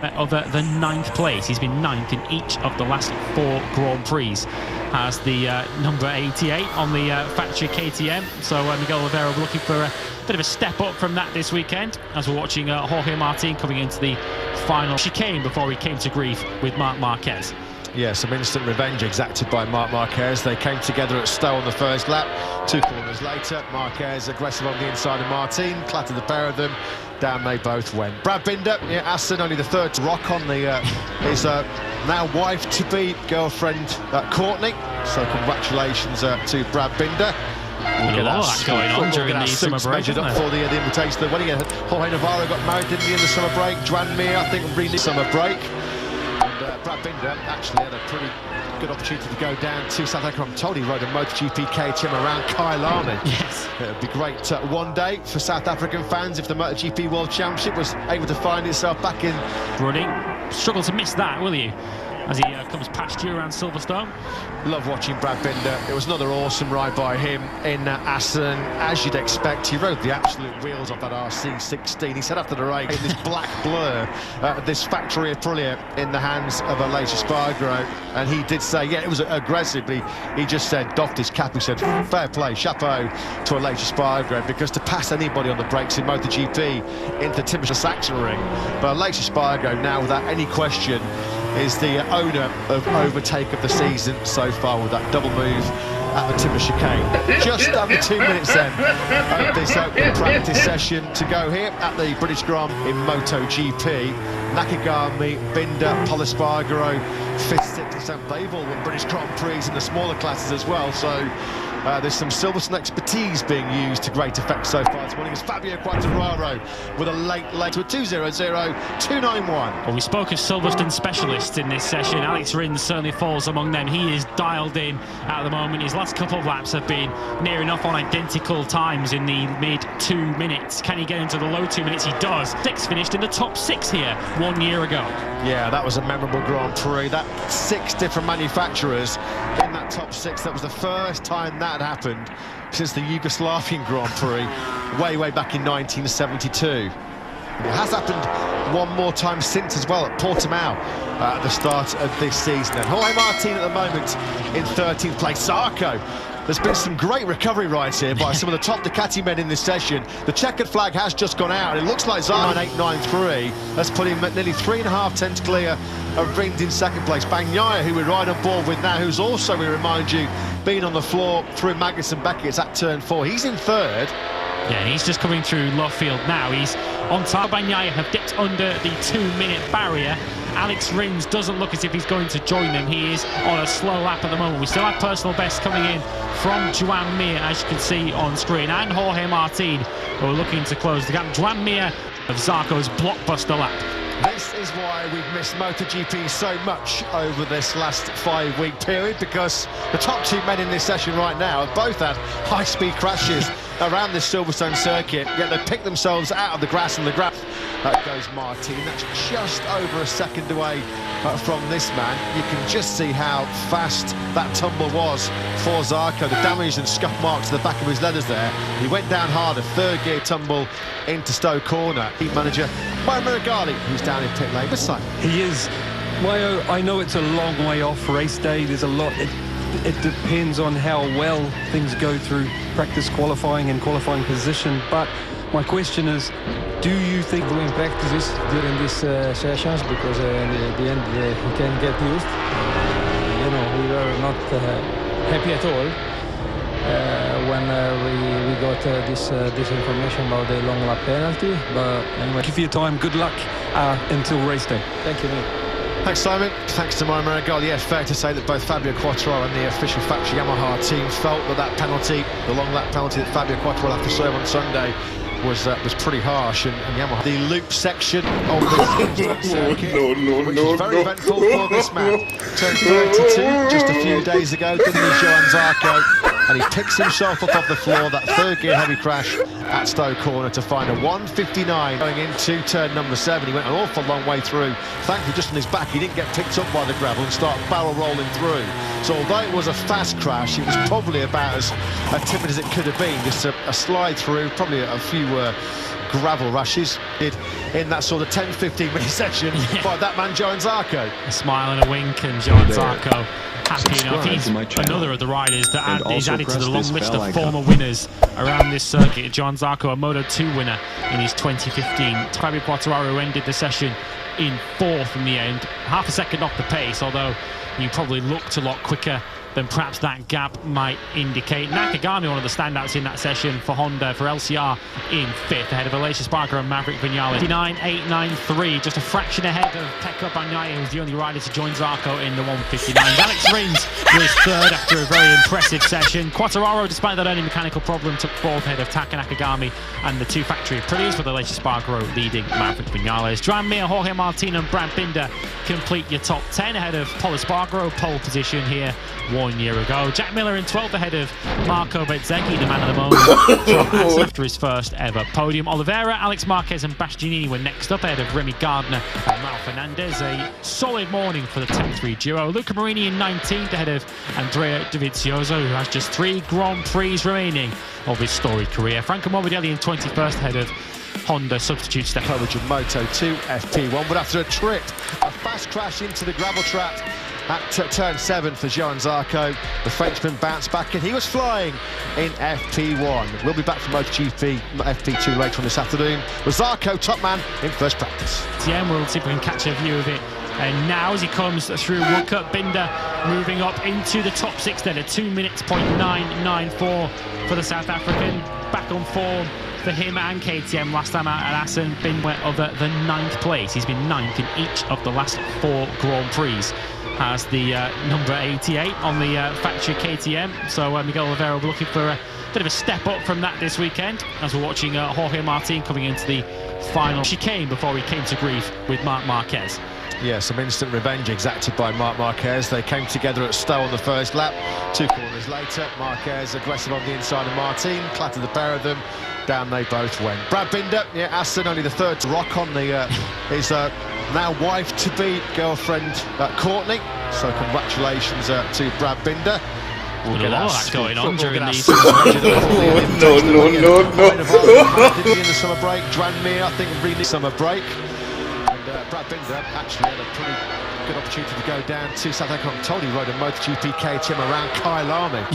other than 9th place. He's been 9th in each of the last 4 Grand Prix. Has the number 88 on the factory KTM. So Miguel Oliveira looking for a bit of a step up from that this weekend, as we're watching Jorge Martin coming into the final chicane before he came to grief with Marc Marquez. Yeah, some instant revenge exacted by Marc Marquez. They came together at Stowe on the first lap. 2 corners later, Marquez aggressive on the inside of Martin, clattered the pair of them. Down they both went. Brad Binder, yeah, Aston, only the 3rd to rock on the his now wife-to-be girlfriend Courtney. So congratulations to Brad Binder. Look at that going on during the summer break. Measured up for the invitation. The wedding. Jorge Navarro got married, didn't he, in the summer break? Joan Mir, I think, really summer break. And Brad Binder actually had a pretty good opportunity to go down to South Africa. I'm told he rode a MotoGP KTM around Kyalami. Yes. It would be great one day for South African fans if the MotoGP World Championship was able to find itself back in running. Struggle to miss that, will you? As he comes past you around Silverstone. Love watching Brad Binder. It was another awesome ride by him in Assen. As you'd expect, he rode the absolute wheels off that RC16. He said after the race, this black blur, this factory Aprilia in the hands of Aleix Espargaro. And he did say, yeah, it was aggressive, but he just said, doffed his cap. He said, fair play, chapeau to Aleix Espargaro, because to pass anybody on the brakes in MotoGP into Timothy Sachsenring. But Aleix Espargaro now, without any question, is the owner of overtake of the season so far with that double move at the timber chicane. Just under 2 minutes then of this opening practice session to go here at the British Grand in MotoGP. Nakagami, Binder, Pol Espargaro, 5th, 6th and 7th. They've all won British Grand Prix in the smaller classes as well, so there's some Silverstone expertise being used to great effect so far this morning. It's Fabio Quartararo with a late to a 2.00, 2.91. Well, we spoke of Silverstone specialists in this session. Alex Rins certainly falls among them. He is dialed in at the moment. His last couple of laps have been near enough on identical times in the mid 2 minutes. Can he get into the low 2 minutes? He does. 6 finished in the top 6 here 1 year ago. Yeah, that was a memorable Grand Prix. That 6 different manufacturers in that top 6. That was the first time that had happened since the Yugoslavian Grand Prix way back in 1972. It has happened one more time since as well at Portimao at the start of this season. And Jorge Martin at the moment in 13th place. Zarco. There's been some great recovery rides here by some of the top Ducati men in this session. The checkered flag has just gone out, and it looks like Zarco 893 has put him at nearly 3.5 tenths clear of Rins in 2nd place. Bagnaia, who we ride on board with now, who's also, we remind you, been on the floor through Magnussen Beckett's at turn 4. He's in 3rd. Yeah, he's just coming through Luffield now. He's on top. Bagnaia have dipped under the 2-minute barrier. Alex Rins doesn't look as if he's going to join them. He is on a slow lap at the moment. We still have personal best coming in from Joan Mir, as you can see on screen, and Jorge Martin, who are looking to close the gap. Joan Mir of Zarco's blockbuster lap. This is why we've missed MotoGP so much over this last 5-week period, because the top 2 men in this session right now have both had high-speed crashes around this Silverstone circuit, yet they pick themselves out of the grass and the grass. That goes Martin. That's just over a second away from this man. You can just see how fast that tumble was for Zarco. The damage and scuff marks to the back of his leathers there. He went down hard, a 3rd gear tumble into Stowe Corner. Team manager Mario Meregali, who's down in pit lane. This time he is. Mayo, I know it's a long way off race day. There's a lot. It depends on how well things go through practice qualifying and qualifying position. But my question is, do you think doing practices during these sessions, because at the end he can get used? You know, we were not happy at all when we got this information about the long lap penalty. But anyway, thank you for your time. Good luck until race day. Thank you, mate. Thanks, Simon. Thanks to Mario Meregali. Yeah, fair to say that both Fabio Quartararo and the official factory Yamaha team felt that penalty, the long lap penalty that Fabio Quartararo had to serve on Sunday, was pretty harsh, and Yamaha. The loop section of this circuit, which is very eventful for this man. Turned 32 just a few days ago, didn't he, Joan Zarco? And he picks himself up off the floor, that 3rd gear heavy crash at Stowe Corner to find a 1:59 going into turn number 7. He went an awful long way through. Thankfully, just on his back, he didn't get picked up by the gravel and start barrel rolling through. So although it was a fast crash, it was probably about as timid as it could have been. Just a slide through, probably a few gravel rushes did in that sort of 10-15 minute session by that man Johan Zarco. A smile and a wink, and Johan Zarco happy enough. He's another of the riders that is added to the long list of former winners around this circuit. Johan Zarco, a Moto 2 winner in his 2015. Fabio Quartararo ended the session in 4th in the end, half a second off the pace, although he probably looked a lot quicker than perhaps that gap might indicate. Nakagami, one of the standouts in that session for Honda, for LCR in 5th, ahead of Aleix Espargaro and Maverick Vinales. 59.893, just a fraction ahead of Pecco Bagnaia, who's the only rider to join Zarco in the 159s. Alex Rins was 3rd after a very impressive session. Quartararo, despite that only mechanical problem, took 4th ahead of Taka Nakagami and the 2 factory Aprilias, with Aleix Espargaro leading Maverick Vinales. Joan Mir, Jorge Martin and Brad Binder complete your top 10 ahead of Pol Espargaro, pole position here 1 year ago. Jack Miller in 12th ahead of Marco Bezzecchi, the man of the moment, after his first ever podium. Oliveira, Alex Marquez and Bastianini were next up ahead of Remy Gardner and Raul Fernandez. A solid morning for the Tech 3 duo. Luca Marini in 19th ahead of Andrea Dovizioso, who has just 3 Grand Prix remaining of his storied career. Franco Morbidelli in 21st ahead of Honda substitute Stefano Moto 2 FP1, but after a trip, a fast crash into the gravel trap at turn 7 for Johan Zarco. The Frenchman bounced back and he was flying in FP1. We'll be back for MotoGP FP2 later on this afternoon with Zarco, top man, in first practice. Yeah, we'll see if we can catch a view of it. And now as he comes through Woodcut, Binder moving up into the top 6 then at 2 minutes, .994 for the South African. Back on form for him and KTM last time out at Assen. Binder went over the 9th place. He's been 9th in each of the last 4 Grand Prix. Has the number 88 on the factory KTM. So Miguel Oliveira will be looking for a bit of a step up from that this weekend, as we're watching Jorge Martin coming into the final chicane before he came to grief with Marc Marquez. Yeah, some instant revenge exacted by Marc Marquez. They came together at Stowe on the first lap. 2 corners later, Marquez aggressive on the inside of Martin, clattered the pair of them. Down they both went. Brad Binder, yeah, Aston only the 3rd to rock on the his now wife-to-be girlfriend Courtney. So congratulations to Brad Binder. We'll get a lot of that going on during these. No. In the summer break, Joan Mir, I think, really summer break. And Brad Binder actually had a pretty good opportunity to go down to South Africa. I'm told he rode a MotoGP KTM around Kyalami.